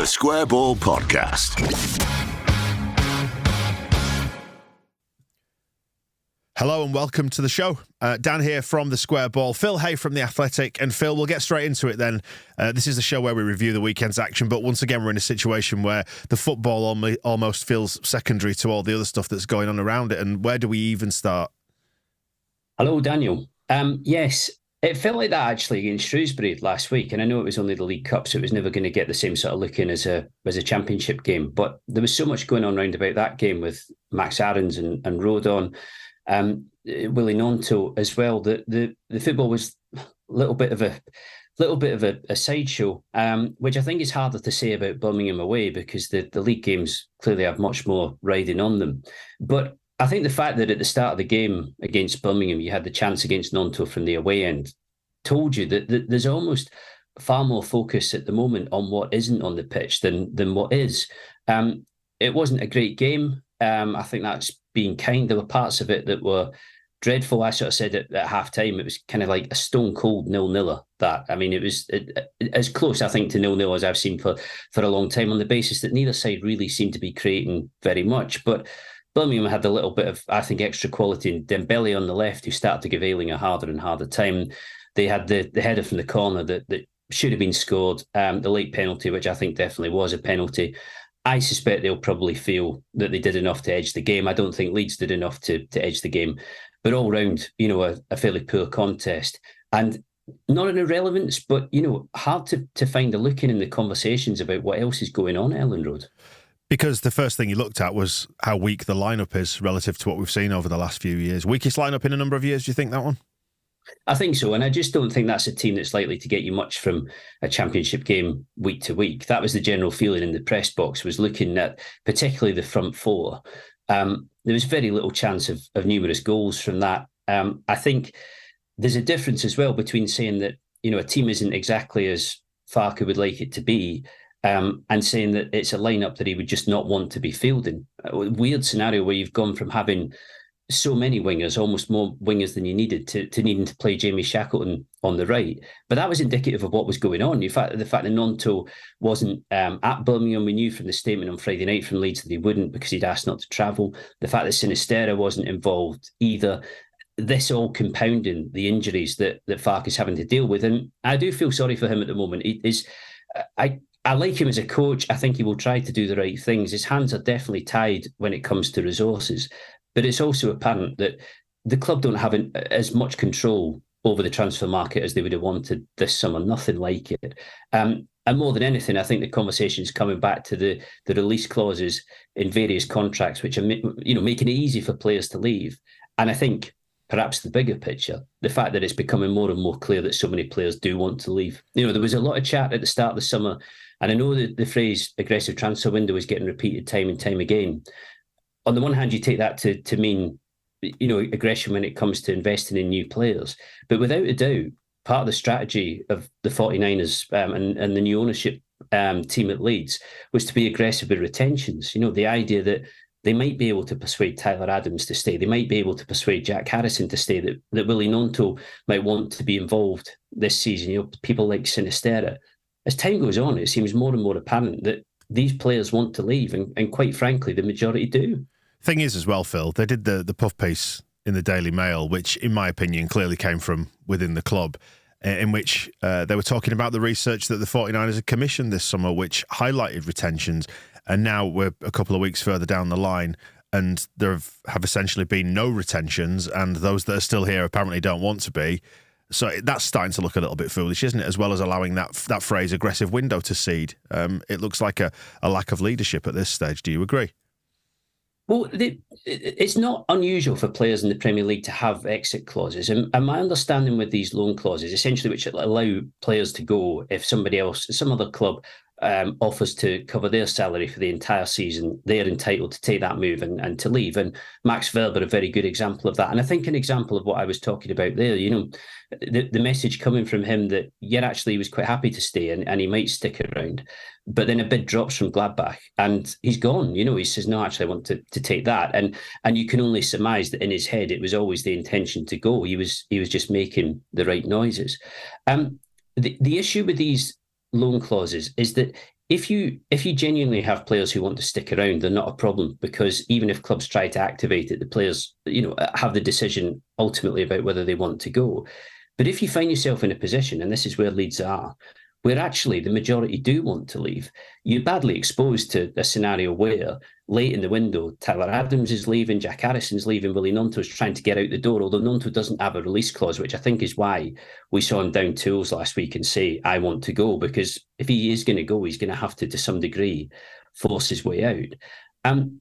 Square Ball Podcast. Hello and welcome to the show. Dan here from the Square Ball, Phil Hay from The Athletic, and Phil, we'll get straight into it then. This is the show where we review the weekend's action, but once again we're in a situation where the football almost feels secondary to all the other stuff that's going on around it, and where do we even start? Hello, Daniel. Yes, it felt like that actually against Shrewsbury last week, and I know it was only the League Cup, so it was never going to get the same sort of look in as a Championship game, but there was so much going on round about that game with Max Aarons and Rodon, Willie Gnonto as well. The football was a little bit of a sideshow, which I think is harder to say about Birmingham away because the league games clearly have much more riding on them. But I think the fact that at the start of the game against Birmingham, you had the chance against Gnonto from the away end, told you that there's almost far more focus at the moment on what isn't on the pitch than what is. It wasn't a great game. I think that's being kind. There were parts of it that were dreadful. I sort of said at half time, it was kind of like a stone cold 0-0. That, I mean, it was as close, I think, to 0-0 as I've seen for a long time, on the basis that neither side really seemed to be creating very much. But Birmingham had a little bit of, I think, extra quality in Dembele on the left, who started to give Ayling a harder and harder time. They had the header from the corner that should have been scored, the late penalty, which I think definitely was a penalty. I suspect they'll probably feel that they did enough to edge the game. I don't think Leeds did enough to edge the game. But all round, a fairly poor contest. And not an irrelevance, but, hard to find a look in the conversations about what else is going on at Elland Road. Because the first thing you looked at was how weak the lineup is relative to what we've seen over the last few years. Weakest lineup in a number of years, do you think, that one? I think so, and I just don't think that's a team that's likely to get you much from a Championship game week to week. That was the general feeling in the press box, was looking at particularly the front four. There was very little chance of numerous goals from that. I think there's a difference as well between saying that a team isn't exactly as Farke would like it to be, and saying that it's a lineup that he would just not want to be fielding. A weird scenario where you've gone from having so many wingers, almost more wingers than you needed, to needing to play Jamie Shackleton on the right. But that was indicative of what was going on. The fact that Gnonto wasn't at Birmingham, we knew from the statement on Friday night from Leeds that he wouldn't because he'd asked not to travel. The fact that Sinisterra wasn't involved either. This all compounding the injuries that Farke is having to deal with. And I do feel sorry for him at the moment. I like him as a coach. I think he will try to do the right things. His hands are definitely tied when it comes to resources. But it's also apparent that the club don't have as much control over the transfer market as they would have wanted this summer. Nothing like it. And more than anything, I think the conversation is coming back to the release clauses in various contracts, which are making it easy for players to leave. And I think perhaps the bigger picture, the fact that it's becoming more and more clear that so many players do want to leave. There was a lot of chat at the start of the summer, and I know that the phrase aggressive transfer window is getting repeated time and time again. On the one hand, you take that to mean, aggression when it comes to investing in new players. But without a doubt, part of the strategy of the 49ers and the new ownership team at Leeds was to be aggressive with retentions. The idea that they might be able to persuade Tyler Adams to stay. They might be able to persuade Jack Harrison to stay, that Willie Gnonto might want to be involved this season. People like Sinisterra. As time goes on, it seems more and more apparent that these players want to leave, and quite frankly, the majority do. Thing is as well, Phil, they did the puff piece in the Daily Mail, which in my opinion clearly came from within the club, in which they were talking about the research that the 49ers had commissioned this summer, which highlighted retentions. And now we're a couple of weeks further down the line and there have essentially been no retentions, and those that are still here apparently don't want to be. So that's starting to look a little bit foolish, isn't it? As well as allowing that phrase aggressive window to seed. It looks like a lack of leadership at this stage. Do you agree? Well, it's not unusual for players in the Premier League to have exit clauses. And my understanding with these loan clauses, essentially, which allow players to go if some other club offers to cover their salary for the entire season, they are entitled to take that move and to leave. And Max Verber, a very good example of that. And I think an example of what I was talking about there, the message coming from him that, actually he was quite happy to stay and he might stick around. But then a bid drops from Gladbach and he's gone. He says, no, actually I want to take that. And you can only surmise that in his head, it was always the intention to go. He was just making the right noises. The issue with these loan clauses is that if you genuinely have players who want to stick around, they're not a problem, because even if clubs try to activate it, the players, have the decision ultimately about whether they want to go. But if you find yourself in a position, and this is where Leeds are, where actually the majority do want to leave, you're badly exposed to a scenario where late in the window, Tyler Adams is leaving, Jack Harrison's leaving, Willie Gnonto's trying to get out the door, although Gnonto doesn't have a release clause, which I think is why we saw him down tools last week and say, I want to go, because if he is going to go, he's going to have to some degree, force his way out.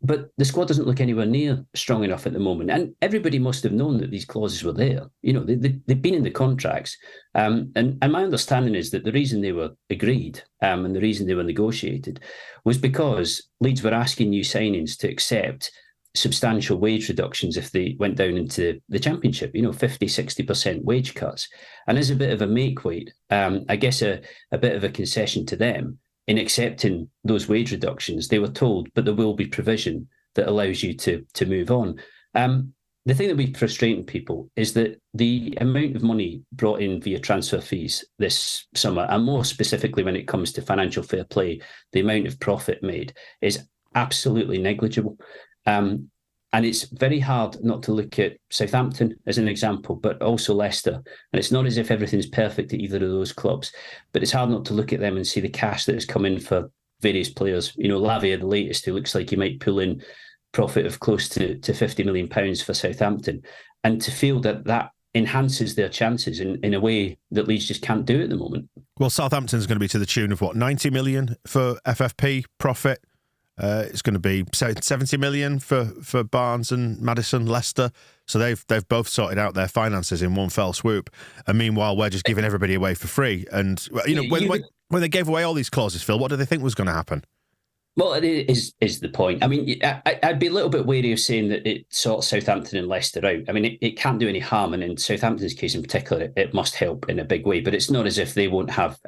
But the squad doesn't look anywhere near strong enough at the moment. And everybody must have known that these clauses were there. They've been in the contracts. And my understanding is that the reason they were agreed and the reason they were negotiated was because Leeds were asking new signings to accept substantial wage reductions if they went down into the Championship, 50, 60% wage cuts. And as a bit of a make weight, I guess a bit of a concession to them, in accepting those wage reductions, they were told, but there will be provision that allows you to move on. The thing that will be frustrating people is that the amount of money brought in via transfer fees this summer, and more specifically when it comes to financial fair play, the amount of profit made is absolutely negligible. And it's very hard not to look at Southampton as an example, but also Leicester. And it's not as if everything's perfect at either of those clubs, but it's hard not to look at them and see the cash that has come in for various players. Lavia, the latest, who looks like he might pull in profit of close to £50 million for Southampton. And to feel that enhances their chances in a way that Leeds just can't do at the moment. Well, Southampton's going to be to the tune of, 90 million for FFP profit? It's going to be 70 million for Barnes and Maddison, Leicester. So they've both sorted out their finances in one fell swoop. And meanwhile, we're just giving everybody away for free. And when they gave away all these clauses, Phil, what did they think was going to happen? Well, it is the point. I mean, I'd be a little bit wary of saying that it sorts Southampton and Leicester out. I mean, it can't do any harm, and in Southampton's case in particular, it must help in a big way. But it's not as if they won't have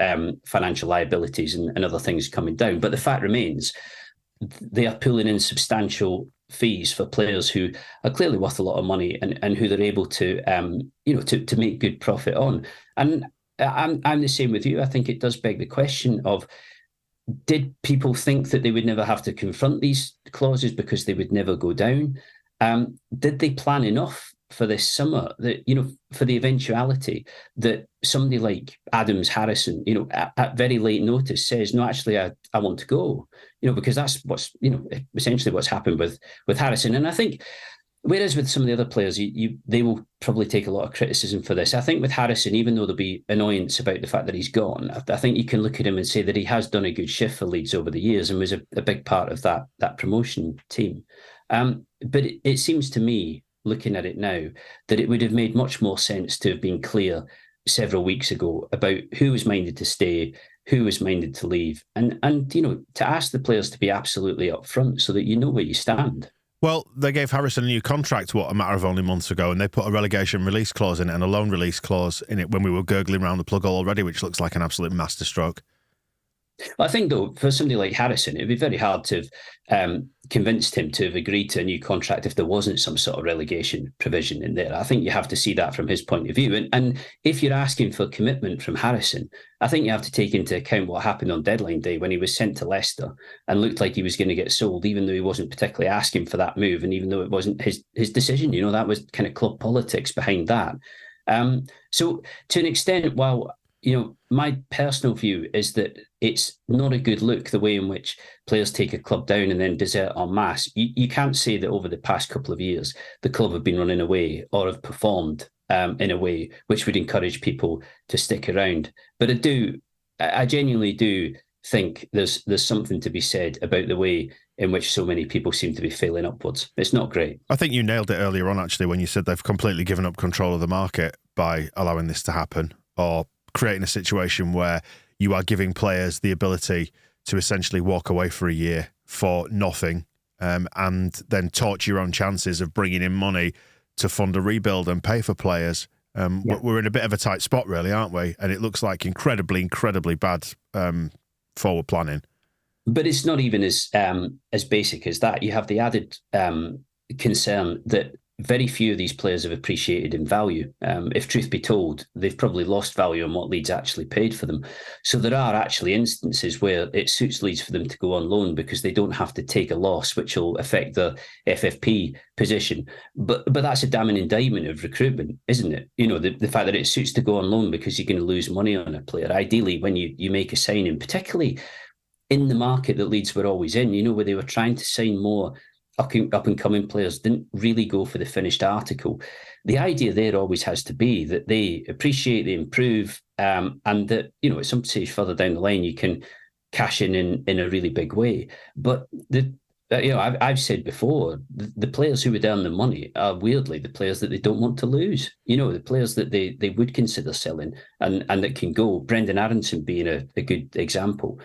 financial liabilities and other things coming down. But the fact remains, they are pulling in substantial fees for players who are clearly worth a lot of money and who they're able to to make good profit on. And I'm the same with you. I think it does beg the question of, did people think that they would never have to confront these clauses because they would never go down? Did they plan enough for this summer that, for the eventuality that somebody like Adams, Harrison, at very late notice says, no, actually, I want to go, because that's what's, essentially what's happened with Harrison. And I think, whereas with some of the other players, they will probably take a lot of criticism for this. I think with Harrison, even though there'll be annoyance about the fact that he's gone, I think you can look at him and say that he has done a good shift for Leeds over the years and was a big part of that promotion team. But it seems to me, looking at it now, that it would have made much more sense to have been clear several weeks ago about who was minded to stay, who was minded to leave, and to ask the players to be absolutely upfront so that you know where you stand. Well, they gave Harrison a new contract, a matter of only months ago, and they put a relegation release clause in it and a loan release clause in it when we were gurgling around the plug hole already, which looks like an absolute masterstroke. I think, though, for somebody like Harrison, it'd be very hard to have convinced him to have agreed to a new contract if there wasn't some sort of relegation provision in there. I think you have to see that from his point of view. And if you're asking for commitment from Harrison, I think you have to take into account what happened on deadline day when he was sent to Leicester and looked like he was going to get sold, even though he wasn't particularly asking for that move, and even though it wasn't his decision. That was kind of club politics behind that. So to an extent, while my personal view is that it's not a good look, the way in which players take a club down and then desert en masse. You can't say that over the past couple of years, the club have been running away or have performed in a way which would encourage people to stick around. But I genuinely do think there's something to be said about the way in which so many people seem to be failing upwards. It's not great. I think you nailed it earlier on, actually, when you said they've completely given up control of the market by allowing this to happen, or creating a situation where you are giving players the ability to essentially walk away for a year for nothing, and then torch your own chances of bringing in money to fund a rebuild and pay for players. We're in a bit of a tight spot, really, aren't we? And it looks like incredibly, incredibly bad forward planning. But it's not even as basic as that. You have the added concern that very few of these players have appreciated in value. If truth be told, they've probably lost value on what Leeds actually paid for them. So there are actually instances where it suits Leeds for them to go on loan because they don't have to take a loss, which will affect the FFP position. But that's a damning indictment of recruitment, isn't it? The fact that it suits to go on loan because you're going to lose money on a player. Ideally, when you make a signing, particularly in the market that Leeds were always in, where they were trying to sign more up and coming players, didn't really go for the finished article. The idea there always has to be that they appreciate, they improve, and that at some stage further down the line you can cash in a really big way. But I've said before, the players who would earn the money are weirdly the players that they don't want to lose. The players that they would consider selling and that can go. Brendan Aronson being a good example.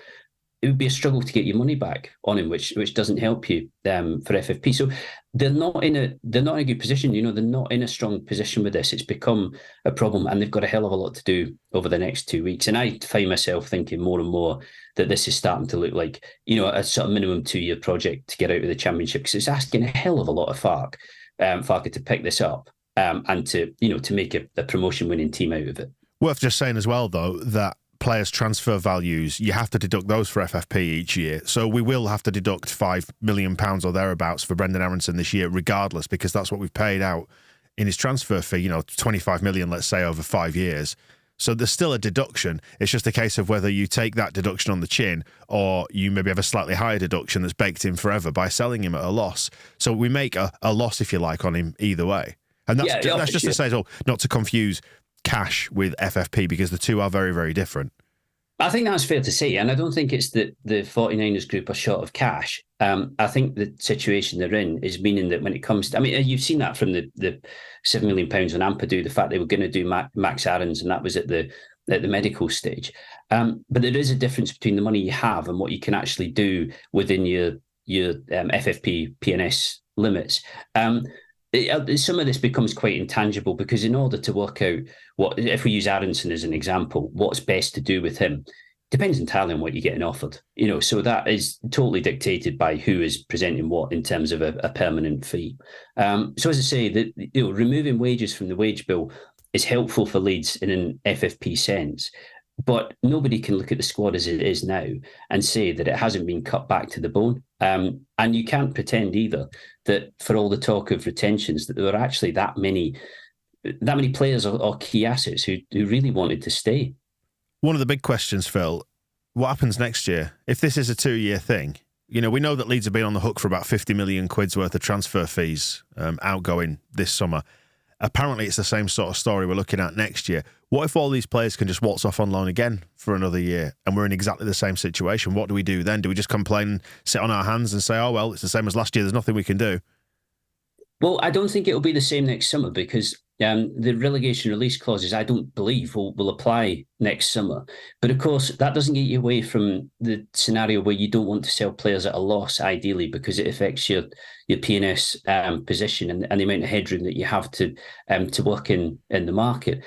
It would be a struggle to get your money back on him, which doesn't help you for FFP. So they're not in a good position. They're not in a strong position with this. It's become a problem, and they've got a hell of a lot to do over the next 2 weeks. And I find myself thinking more and more that this is starting to look like a sort of minimum 2-year project to get out of the Championship, because it's asking a hell of a lot of Farke to pick this up and to make a promotion winning team out of it. Worth just saying as well, though, that players' transfer values, you have to deduct those for FFP each year. So we will have to deduct £5 million or thereabouts for Brendan Aronson this year, regardless, because that's what we've paid out in his transfer fee, 25 million, let's say, over 5 years. So there's still a deduction. It's just a case of whether you take that deduction on the chin or you maybe have a slightly higher deduction that's baked in forever by selling him at a loss. So we make a loss, if you like, on him either way. And that's just to say, not to confuse cash with FFP, because the two are very, very different. I think that's fair to say, and I don't think it's that the 49ers group are short of cash. I think the situation they're in is meaning that when it comes to, you've seen that from the £7 million on Ampadu, the fact they were going to do Max Aarons, and that was at the medical stage. But there is a difference between the money you have and what you can actually do within your FFP PNS limits. Some of this becomes quite intangible, because in order to work out what, if we use Aronson as an example, what's best to do with him depends entirely on what you're getting offered. So that is totally dictated by who is presenting what in terms of a permanent fee. So as I say, that removing wages from the wage bill is helpful for Leeds in an FFP sense. But nobody can look at the squad as it is now and say that it hasn't been cut back to the bone. And you can't pretend either that for all the talk of retentions, that there were actually that many players or key assets who really wanted to stay. One of the big questions, Phil, what happens next year? If this is a 2-year thing, we know that Leeds have been on the hook for about 50 million quid's worth of transfer fees outgoing this summer. Apparently, it's the same sort of story we're looking at next year. What if all these players can just waltz off on loan again for another year and we're in exactly the same situation? What do we do then? Do we just complain and sit on our hands and say, oh, well, it's the same as last year, there's nothing we can do? Well, I don't think it'll be the same next summer, because the relegation release clauses, I don't believe, will apply next summer. But of course, that doesn't get you away from the scenario where you don't want to sell players at a loss, ideally, because it affects your PNS position and the amount of headroom that you have to work in the market.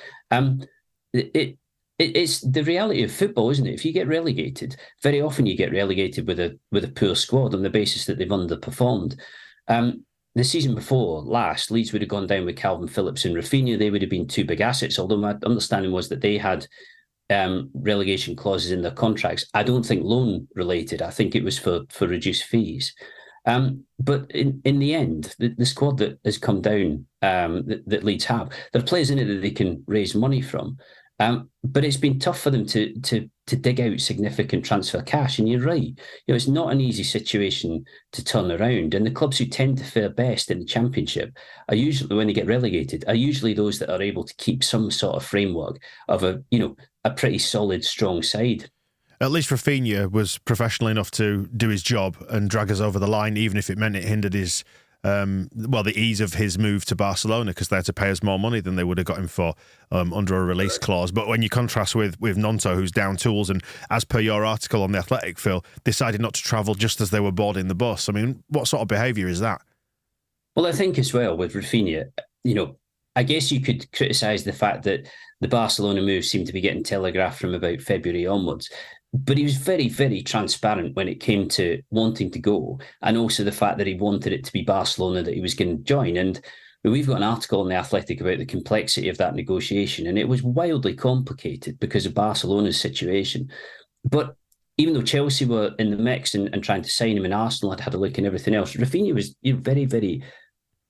It's the reality of football, isn't it? If you get relegated, very often you get relegated with a poor squad on the basis that they've underperformed. The season before last, Leeds would have gone down with Calvin Phillips and Rafinha. They would have been two big assets, although my understanding was that they had relegation clauses in their contracts. I don't think loan related. I think it was for reduced fees. But in the end, the squad that has come down, that Leeds have, there are players in it that they can raise money from. But it's been tough for them to dig out significant transfer cash. And you're right, it's not an easy situation to turn around. And the clubs who tend to fare best in the Championship are usually, when they get relegated, are usually those that are able to keep some sort of framework of a pretty solid, strong side. At least Rafinha was professional enough to do his job and drag us over the line, even if it meant it hindered his the ease of his move to Barcelona, because they had to pay us more money than they would have got him for under a release clause. But when you contrast with Nonto, who's down tools, and as per your article on The Athletic, Phil, decided not to travel just as they were boarding the bus. I mean, what sort of behaviour is that? Well, I think as well with Rafinha, I guess you could criticise the fact that the Barcelona move seemed to be getting telegraphed from about February onwards. But he was very, very transparent when it came to wanting to go, and also the fact that he wanted it to be Barcelona that he was going to join. And mean, we've got an article in The Athletic about the complexity of that negotiation, and it was wildly complicated because of Barcelona's situation. But even though Chelsea were in the mix and trying to sign him, and Arsenal had a look and everything else, Rafinha was very, very,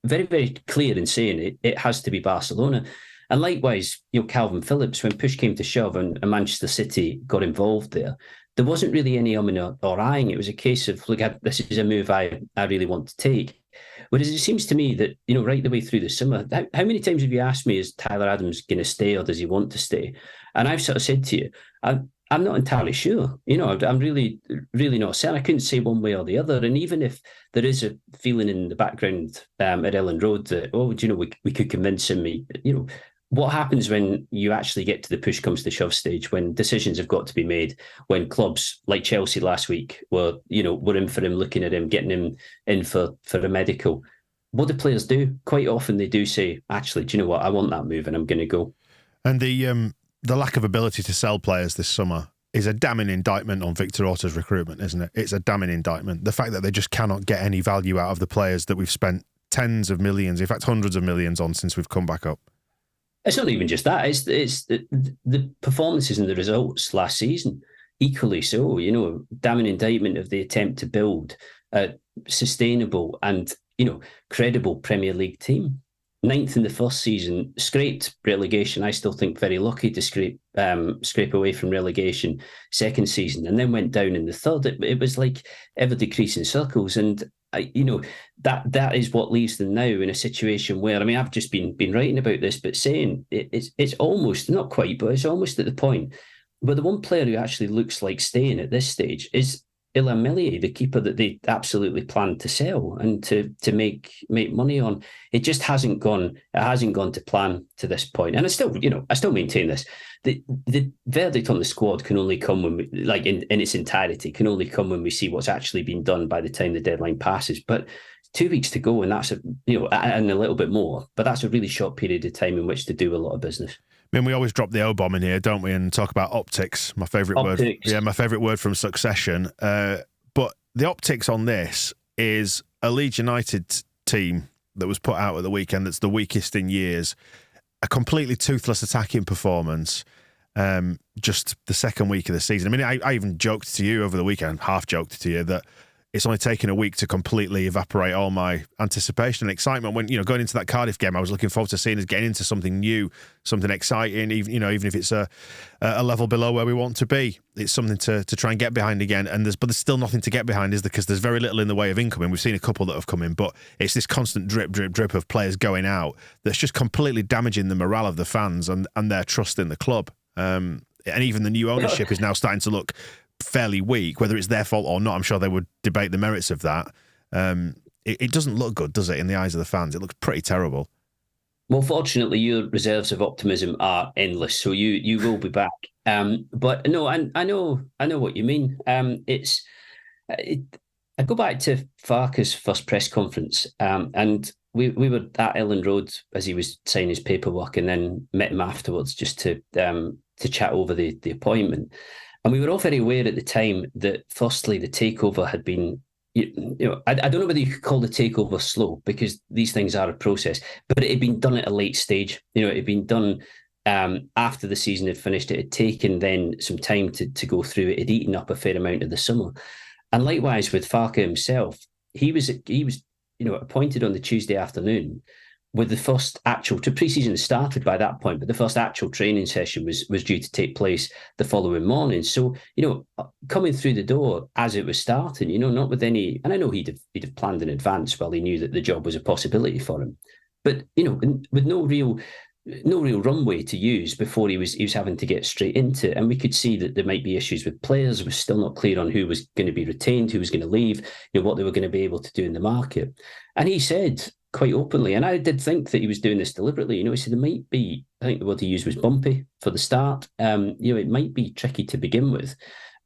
very, very clear in saying it has to be Barcelona. And likewise, Calvin Phillips, when push came to shove and Manchester City got involved there wasn't really any umming or eyeing. It was a case of, look, this is a move I really want to take. Whereas it seems to me that, right the way through the summer, how many times have you asked me, is Tyler Adams going to stay or does he want to stay? And I've sort of said to you, I'm not entirely sure. I'm really, really not certain. I couldn't say one way or the other. And even if there is a feeling in the background at Ellen Road that, we could convince him, what happens when you actually get to the push comes to shove stage, when decisions have got to be made, when clubs like Chelsea last week were in for him, looking at him, getting him in for a medical? What do players do? Quite often they do say, actually, do you know what? I want that move and I'm going to go. And the lack of ability to sell players this summer is a damning indictment on Victor Orta's recruitment, isn't it? It's a damning indictment. The fact that they just cannot get any value out of the players that we've spent tens of millions, in fact, hundreds of millions on since we've come back up. It's not even just that. It's the performances and the results last season, equally so. Damning indictment of the attempt to build a sustainable and credible Premier League team. 9th in the first season, scraped relegation. I still think very lucky to scrape away from relegation second season, and then went down in the third. It was like ever decreasing circles, and that is what leaves them now in a situation where, I've just been writing about this, but saying it's almost, not quite, but it's almost at the point where the one player who actually looks like staying at this stage is Ilham Melier, the keeper that they absolutely planned to sell and to make money on. It just hasn't gone. It hasn't gone to plan to this point. And I still maintain this. The verdict on the squad can only come when we, like in its entirety, can only come when we see what's actually been done by the time the deadline passes. But 2 weeks to go, and that's and a little bit more. But that's a really short period of time in which to do a lot of business. We always drop the O-bomb in here, don't we, and talk about optics, my favourite word. Yeah, my favourite word from Succession. But the optics on this is a Leeds United team that was put out at the weekend that's the weakest in years, a completely toothless attacking performance, just the second week of the season. I even joked to you over the weekend, half joked to you, that it's only taken a week to completely evaporate all my anticipation and excitement. When going into that Cardiff game, I was looking forward to seeing us getting into something new, something exciting. Even if it's a level below where we want to be, it's something to try and get behind again. But there's still nothing to get behind, is there? Because there's very little in the way of incoming. We've seen a couple that have come in, but it's this constant drip, drip, drip of players going out that's just completely damaging the morale of the fans and their trust in the club. And even the new ownership is now starting to look fairly weak. Whether it's their fault or not, I'm sure they would debate the merits of that. It doesn't look good, does it, in the eyes of the fans? It looks pretty terrible. Well, fortunately, your reserves of optimism are endless, so you will be back. But no, I know what you mean. I go back to Farke's first press conference, and we were at Ellen Road as he was signing his paperwork, and then met him afterwards just to chat over the appointment. And we were all very aware at the time that, firstly, the takeover had been, I don't know whether you could call the takeover slow, because these things are a process, but it had been done at a late stage. It had been done after the season had finished. It had taken then some time to go through. It had eaten up a fair amount of the summer. And likewise with Farke himself, he was appointed on the Tuesday afternoon, with the first pre-season started by that point, but the first actual training session was due to take place the following morning. So, coming through the door as it was starting, not with any, and I know he'd have planned in advance while he knew that the job was a possibility for him, but, with no real runway to use before he was having to get straight into it. And we could see that there might be issues with players. It was still not clear on who was going to be retained, who was going to leave, what they were going to be able to do in the market. And he said quite openly, and I did think that he was doing this deliberately, he said there might be, I think the word he used was bumpy for the start. It might be tricky to begin with.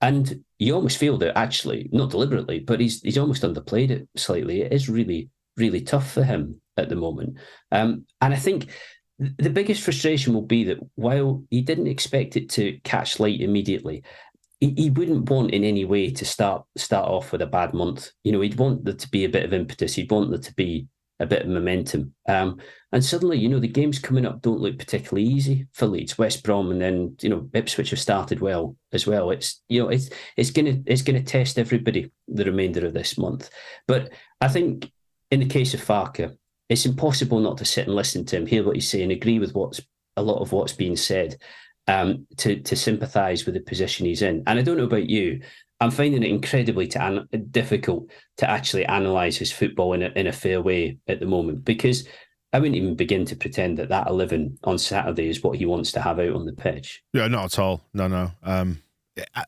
And you almost feel that, actually, not deliberately, but he's almost underplayed it slightly. It is really, really tough for him at the moment. And I think the biggest frustration will be that while he didn't expect it to catch light immediately, he wouldn't want in any way to start off with a bad month. He'd want there to be a bit of impetus. He'd want there to be a bit of momentum. And suddenly, the games coming up don't look particularly easy for Leeds. West Brom, and then Ipswich have started well as well. It's gonna test everybody the remainder of this month. But I think in the case of Farke, it's impossible not to sit and listen to him, hear what he's saying, agree with a lot of what's being said, to sympathise with the position he's in. And I don't know about you, I'm finding it incredibly difficult to actually analyse his football in a fair way at the moment, because I wouldn't even begin to pretend that 11 on Saturday is what he wants to have out on the pitch. Yeah, not at all. No.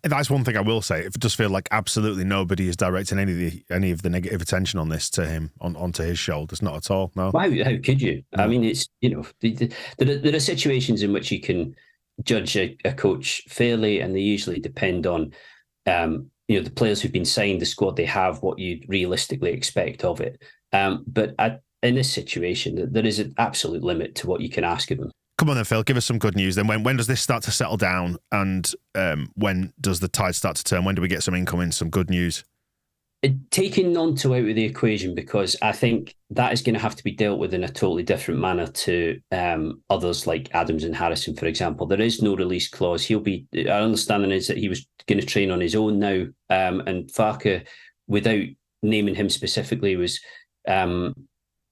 That's one thing I will say. It does feel like absolutely nobody is directing any of the negative attention on this to him, onto his shoulders. Not at all. No. How could you? No. I mean, it's there are situations in which you can judge a coach fairly, and they usually depend on the players who've been signed, the squad they have, what you realistically expect of it. But in this situation, there is an absolute limit to what you can ask of them. Come on then, Phil, give us some good news then. When does this start to settle down, and when does the tide start to turn? When do we get some incoming, some good news? Taking Gnonto out of the equation, because I think that is going to have to be dealt with in a totally different manner to others like Adams and Harrison, for example. There is no release clause. Our understanding is that he was going to train on his own now, and Farke, without naming him specifically, was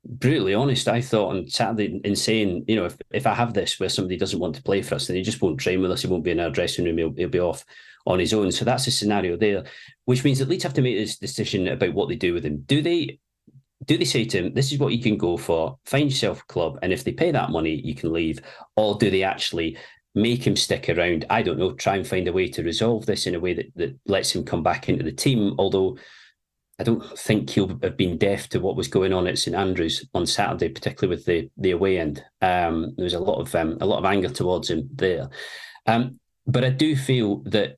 brutally honest, I thought, on Saturday, in saying, if I have this where somebody doesn't want to play for us, then he just won't train with us, he won't be in our dressing room, he'll be off on his own. So that's a scenario there, which means that Leeds have to make this decision about what they do with him. Do they say to him, this is what you can go for, find yourself a club, and if they pay that money, you can leave? Or do they actually make him stick around? I don't know, try and find a way to resolve this in a way that lets him come back into the team, although I don't think he'll have been deaf to what was going on at St Andrews on Saturday, particularly with the away end. There was a lot of anger towards him there. But I do feel that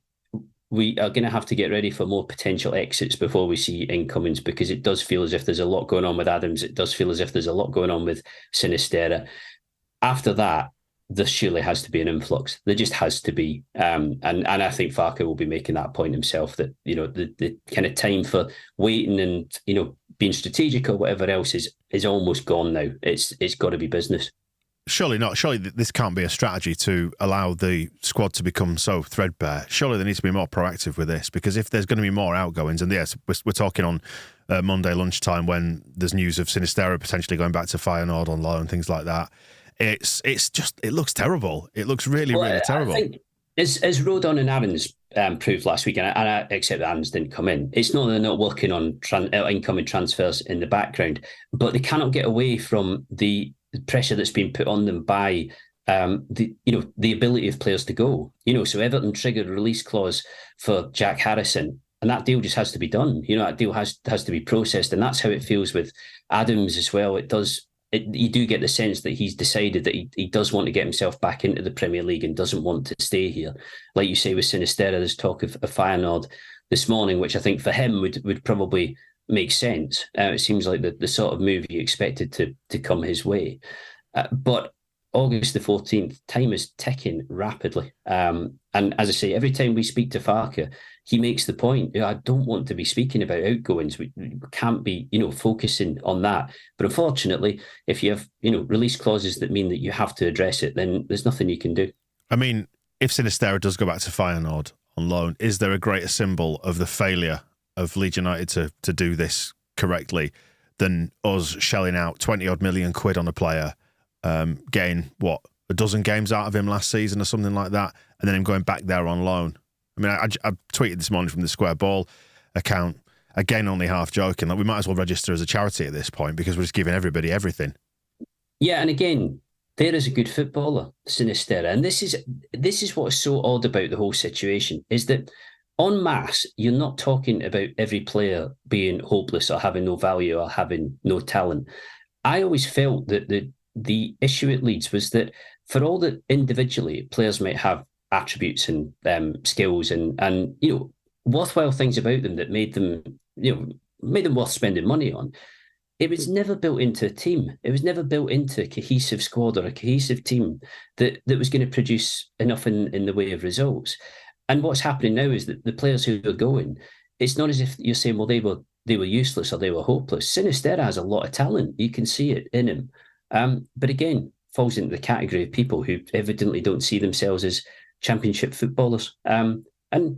we are going to have to get ready for more potential exits before we see incomings, because it does feel as if there's a lot going on with Adams. It does feel as if there's a lot going on with Sinisterra. After that, there surely has to be an influx. There just has to be. And I think Farke will be making that point himself, that, the kind of time for waiting and, being strategic or whatever else is almost gone now. It's got to be business. Surely not. Surely this can't be a strategy to allow the squad to become so threadbare. Surely they need to be more proactive with this, because if there's going to be more outgoings, and yes, we're talking on Monday lunchtime when there's news of Sinisterra potentially going back to Feyenoord on loan and things like that. It looks terrible. It looks really terrible. I think as Rodon and Aarons proved last week, and I accept that Aarons didn't come in, it's not that they're not working on incoming transfers in the background, but they cannot get away from the pressure that's been put on them by the ability of players to go. So Everton triggered a release clause for Jack Harrison, and that deal just has to be done. That deal has to be processed, and that's how it feels with Adams as well. You do get the sense that he's decided that he does want to get himself back into the Premier League and doesn't want to stay here. Like you say with Sinisterra, there's talk of Feyenoord this morning, which I think for him would probably make sense. It seems like the sort of move you expected to come his way. But August the 14th, time is ticking rapidly. And as I say, every time we speak to Farke, he makes the point, I don't want to be speaking about outgoings. We can't be, focusing on that. But unfortunately, if you have, release clauses that mean that you have to address it, then there's nothing you can do. I mean, if Sinisterra does go back to Feyenoord on loan, is there a greater symbol of the failure of Leeds United to do this correctly than us shelling out 20-odd million quid on a player, getting, a dozen games out of him last season or something like that, and then him going back there on loan? I mean, I tweeted this morning from the Square Ball account, again, only half joking, like we might as well register as a charity at this point, because we're just giving everybody everything. Yeah, and again, there is a good footballer, Sinisterra, and this is what is so odd about the whole situation, is that en masse, you're not talking about every player being hopeless or having no value or having no talent. I always felt that the issue at Leeds was that for all that individually players might have attributes and skills and worthwhile things about them that made them worth spending money on, it was never built into a team. It was never built into a cohesive squad or a cohesive team that was going to produce enough in the way of results. And what's happening now is that the players who are going, it's not as if you're saying, well, they were they were useless or they were hopeless. Sinisterra has a lot of talent. You can see it in him. But again, falls into the category of people who evidently don't see themselves as championship footballers. And,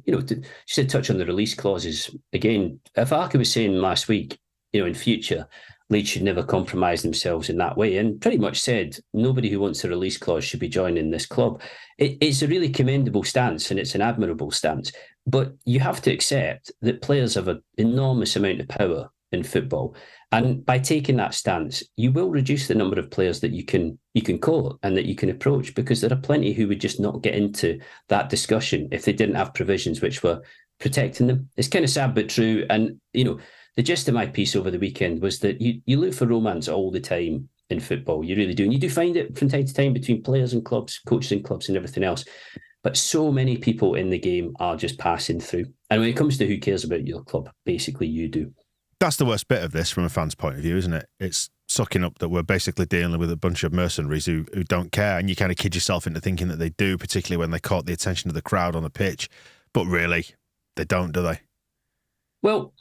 just to touch on the release clauses, again, Farke was saying last week, in future, Leeds should never compromise themselves in that way, and pretty much said nobody who wants a release clause should be joining this club. It's a really commendable stance and it's an admirable stance, but you have to accept that players have an enormous amount of power in football, and by taking that stance, you will reduce the number of players that you can call and that you can approach, because there are plenty who would just not get into that discussion if they didn't have provisions which were protecting them. It's kind of sad but true, and the gist of my piece over the weekend was that you look for romance all the time in football. You really do. And you do find it from time to time between players and clubs, coaches and clubs and everything else. But so many people in the game are just passing through. And when it comes to who cares about your club, basically you do. That's the worst bit of this from a fan's point of view, isn't it? It's sucking up that we're basically dealing with a bunch of mercenaries who don't care. And you kind of kid yourself into thinking that they do, particularly when they caught the attention of the crowd on the pitch. But really, they don't, do they? Well,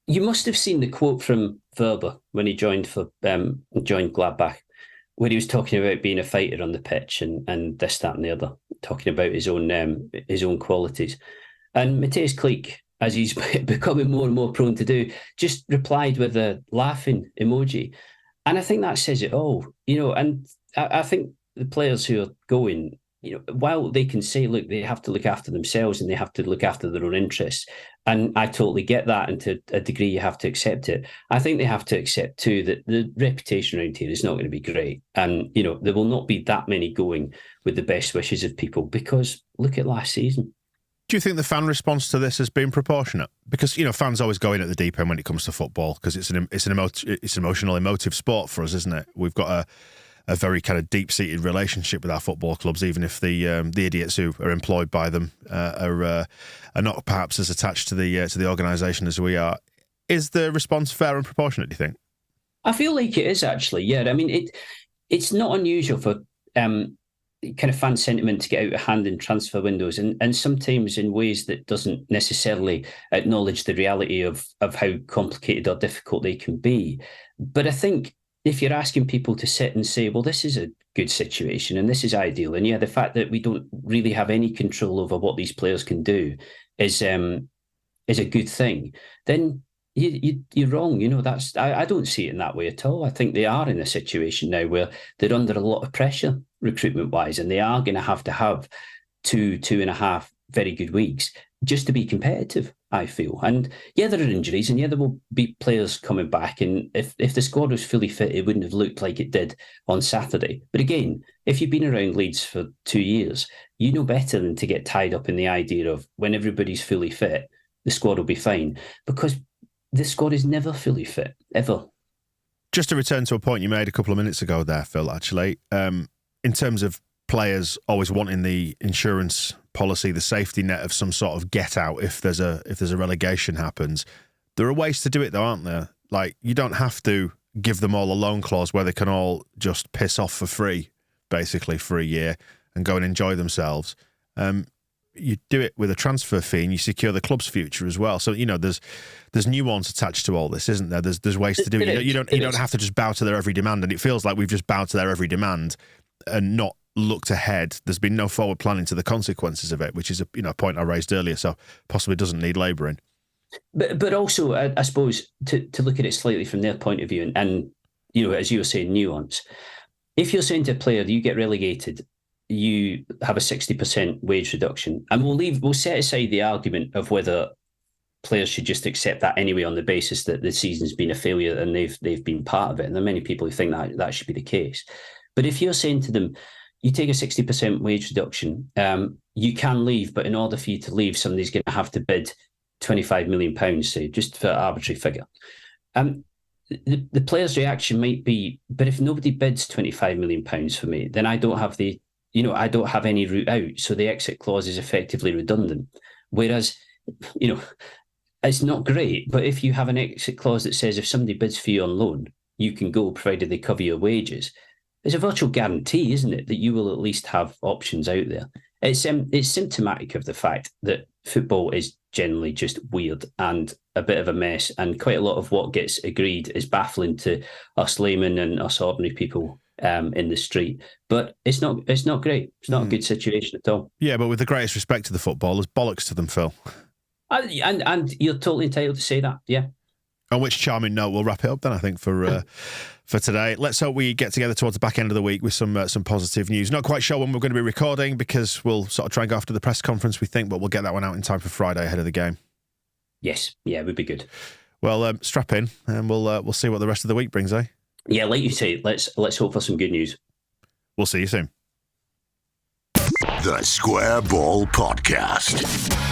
you must have seen the quote from Verba when he joined Gladbach, where he was talking about being a fighter on the pitch and this, that, and the other, talking about his own qualities. And Matthias Kliek, as he's becoming more and more prone to do, just replied with a laughing emoji, and I think that says it all. And I think the players who are going, while they can say, look, they have to look after themselves and they have to look after their own interests. And I totally get that. And to a degree, you have to accept it. I think they have to accept, too, that the reputation around here is not going to be great. And, there will not be that many going with the best wishes of people, because look at last season. Do you think the fan response to this has been proportionate? Because, fans always go in at the deep end when it comes to football, because it's an emotional, emotive sport for us, isn't it? We've got a very kind of deep-seated relationship with our football clubs, even if the idiots who are employed by them are not perhaps as attached to the organisation as we are. Is the response fair and proportionate, do you think? I feel like it is, actually, yeah. I mean, it's not unusual for kind of fan sentiment to get out of hand in transfer windows, and sometimes in ways that doesn't necessarily acknowledge the reality of how complicated or difficult they can be. But I think if you're asking people to sit and say, well, this is a good situation and this is ideal, and the fact that we don't really have any control over what these players can do is a good thing, then you're wrong. I don't see it in that way at all. I think they are in a situation now where they're under a lot of pressure recruitment-wise, and they are going to have 2.5 very good weeks just to be competitive, I feel. And there are injuries, and there will be players coming back. And if the squad was fully fit, it wouldn't have looked like it did on Saturday. But again, if you've been around Leeds for 2 years, you know better than to get tied up in the idea of when everybody's fully fit, the squad will be fine, because the squad is never fully fit, ever. Just to return to a point you made a couple of minutes ago there, Phil, actually, in terms of players always wanting the insurance policy, the safety net of some sort of get out if there's a relegation happens. There are ways to do it though, aren't there? Like, you don't have to give them all a loan clause where they can all just piss off for free, basically, for a year and go and enjoy themselves. You do it with a transfer fee and you secure the club's future as well. So, there's nuance attached to all this, isn't there? There's ways to do it. You don't have to just bow to their every demand. And it feels like we've just bowed to their every demand and not looked ahead. There's been no forward planning to the consequences of it, which is a point I raised earlier. So possibly doesn't need labouring. But also, I suppose, to look at it slightly from their point of view, and as you were saying, nuance. If you're saying to a player, you get relegated, you have a 60% wage reduction, and we'll set aside the argument of whether players should just accept that anyway on the basis that the season's been a failure and they've been part of it. And there are many people who think that should be the case. But if you're saying to them, you take a 60% wage reduction, you can leave, but in order for you to leave, somebody's going to have to bid £25 million, say, just for an arbitrary figure. The player's reaction might be, but if nobody bids £25 million for me, then I don't have I don't have any route out. So the exit clause is effectively redundant. Whereas, it's not great, but if you have an exit clause that says if somebody bids for you on loan, you can go, provided they cover your wages, there's a virtual guarantee, isn't it, that you will at least have options out there. It's symptomatic of the fact that football is generally just weird and a bit of a mess, and quite a lot of what gets agreed is baffling to us laymen and us ordinary people in the street. But it's not great. It's not a good situation at all. Yeah, but with the greatest respect to the footballers, bollocks to them, Phil. And you're totally entitled to say that, yeah. On which charming note, we'll wrap it up then, I think, for today. Let's hope we get together towards the back end of the week with some positive news. Not quite sure when we're going to be recording because we'll sort of try and go after the press conference, we think, but we'll get that one out in time for Friday ahead of the game. Yes, yeah, it would be good. Well, strap in and we'll see what the rest of the week brings, eh? Yeah, like you say, let's hope for some good news. We'll see you soon. The Square Ball Podcast.